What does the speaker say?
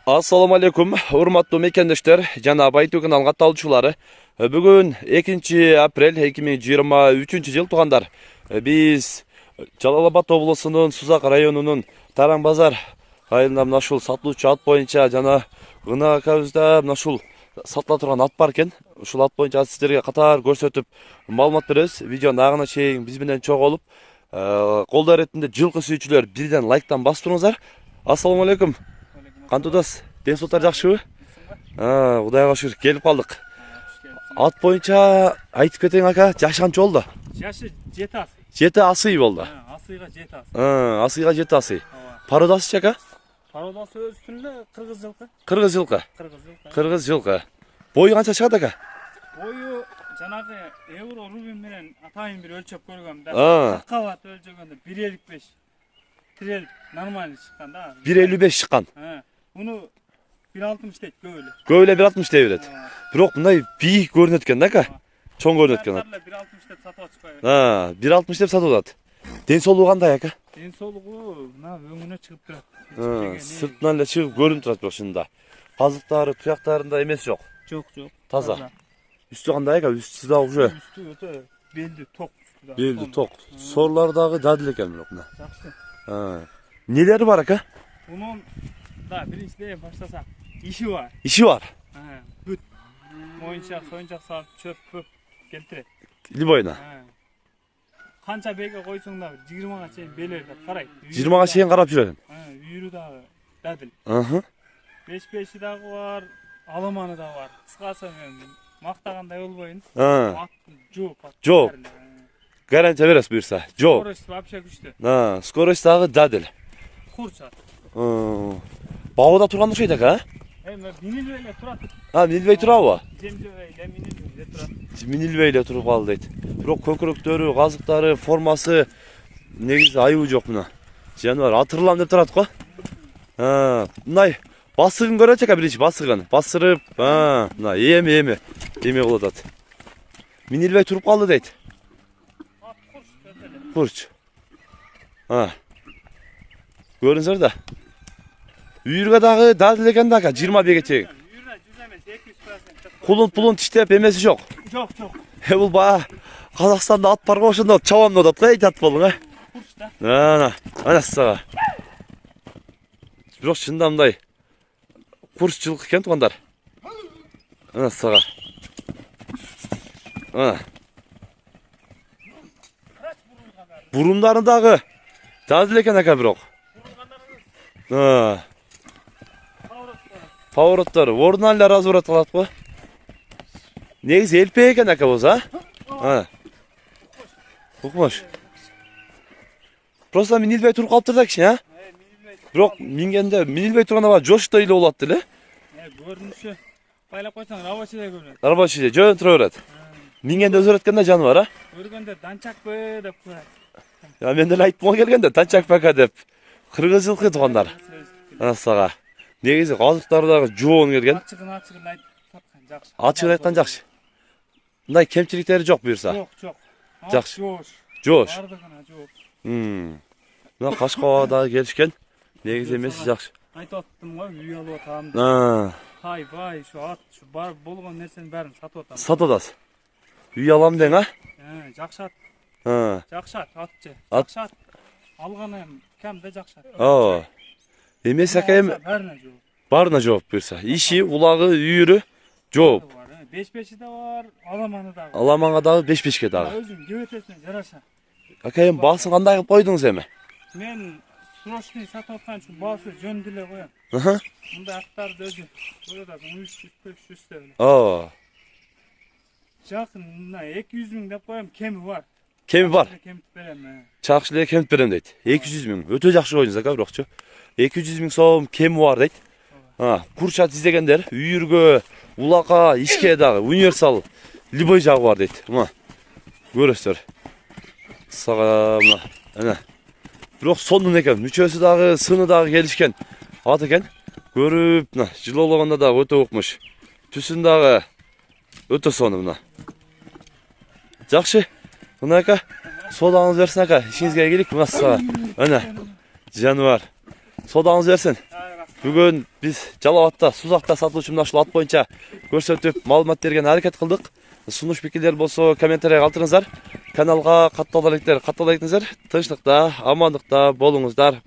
Assalamu alaikum, hurmatly mekendешler, жана Baytu kanalга талчулары. Бүгүн 2 апрель 2023 жыл туугандар. Биз Жалал-Абад облусунун Сузак районунун Таран базар айылында мына ушул сатылуучу ат боюнча жана Гына акабызда мына ушул сатыла турган ат бар экен. Ушул ат боюнча сиздерге катар көрсөтүп маалымат беребиз. Видеонун агына чейин биз менен чогулуп, колдоо иретинде жылкы сүйүүчүлөр бирден лайктан басып туруңуздар. Assalamu alaikum. Кантудас? Ден соолтар жакшыбы? Кудайга шүгүр келип калдык. Ат боюнча айтып кетең ака, жашы канча болду? Жашы 7 асы. 7 асый болду. Асыйга 7 асы. Асыйга 7 асый. Породасы ака? Породасы өз түрүндө кыргыз жылкы. Кыргыз жылкы. Кыргыз жылкы. Бою канча чыгат ака? Бою жанагы евро рубин менен атайын бир өлчөп көргөмдө. Кабат өлчөгөндө 1.55. Тирел нормально чыккан да. 1.55 чыккан. Bunu 1.60 дейт көбөлө. Көбөлө 1.60 дей берет. Бирок мындай бийик көрүнөт экен да ака. Чоң көрүнөт экен. 1.60 деп сатып атышпайбы? 1.60 деп сатып атат. Ден соолугу кандай ака? Ден соолугу мына өңүнө чыгып турат. Сыртынан эле чыгып көрүнүп турат бирок чынында. Казыктары, туяктарында эмес жок. Жок. Таза. Үстү кандай ака? Үстү да уже. Үстү өтө белди ток үстү да. Белди ток. Сорлары дагы дадыл экен бирок мына. Жакшы. Нелери бар ака? Bunun da birinçiden başlasak işi var. İşi var. Büt. Oyuncak saat çöp keltiret. Liboyuna. Kança beyge koysun da 20'ga çeyin belerdi karay. 20'ga çeyin karap жүрөйүн. Yürü dağı dadil. 5-5'i dağı var, alamanı da var. Kıskası maktaganda yol boyun. Joop. Garantiya beresiz buyursa. Joop. Skorost вообще күчтүү. Skorost дагы дадил. Курчат. Бауда турган окшойт ака? Минилбейле турат. Минилбей турабы? Землебейле минилбейле турат. Минилбейле туруп калды дейт. Бирок көкүрөктөрү, казыктары, формасы негизи айыбы жок мына. Жаныбар атырлам деп турат го. Мындай басыгын көрөт ака биринчи басыгын. Басырып, мына эме болуп атат. Минилбей туруп калды дейт. Курч. Көрүңүздөр да. Үйүргө дагы дадыл экен да ака, 21 чейин. Үйүргө 100 эмес, 200%. Пулун тиштеп эмеси жок. Жок. Бул баа Казакстанда ат бар го, ошондо чабам деп атат го, ат болуң, Курч да. Ана сага. Бирок чында мындай курч жылкы экен туугандар. Ана сага. Бурумдары дагы дадыл экен ака бирок. Повороттары ордуна эле разворот кылат го. Негизи элпе экен ака болсо, Укмош. Просто минилбей туруп калыптыр да кичине, Бирок мингенде минилбей турганда баа жоштой эле болот эле. Көрүнүшү байлап койсоң рабочийдей көрүнөт. Рабочийдей жөн тура берет. Мингенде өзгөрөт экен да жаныбар, Көргөндө данчакпы деп коет. Мен деле айтпай келгенде данчак бака деп. Кыргыз жылкы туугандар. Сага. Негизи казыктары дагы жоон келген. Ачыгын айтып саткан жакшы. Ачыгын айткан жакшы. Мындай кемчиликтери жок буюрса. Жок. Жакшы. Жош. Бардыгына жок. Мына Кашкабага дагы келишкен. Негизи эмеси жакшы. Айтып аттым го, үй алып атам. Бай, şu ат, şu бар болгон нерсенин баарын сатып атам. Сатып атасыз. Үй алам дең, Жакшы ат. Жакшы ат, атчы. Жакшы ат. Алганы кемде жакшы ат. Эмес ака эми баарына жооп буюрса. Иши, улагы, үйүрү жооп. 5-5 да бар, аламаны да бар. Аламанга дагы 5-5ке дагы. Өзүң жебетесине жараша. Ака эми баасын кандай кылып койдуңуз эми? Мен срочный сатып аткан үчүн баасы жөн деле коем. Мындай аттарды өзү көрөт атасың 300-500 деп. Жакын мына 200 миң деп коем, кеми бар. Кеми бар. Кемип берем. Чакшы эле кемип берем дейт. 200 миң. Өтө жакшы койдуңуз ака, бирокчу. 200 миң сом кеми бар дейт. Курчат издегендер, үйүргө, улака, ишке дагы универсал любой жагы бар дейт. Мына көрөсүздөр. Сага мына. Бирок сонун экен. Мүчөсү дагы, сыны дагы келишкен. Ат экен. Көрүп, мына жылоологондо дагы өтө укмуш. Түсүн дагы өтө сонун мына. Жакшы. Мына ака, содаңыз берсин ака. Ишиңизге келик. Мына сага. Жаныбар. Содаңыз берсин. Бүгін біз Жалал-Абадта сузақта сатылушы мына ушул ат боюнча көрсөтүп маалымат берген аракет кылдык. Сунуш пикирлер болсо комментарий калтырыңыздар. Каналга каттала электер, тынчтыкта, амандыкта болуңуздар.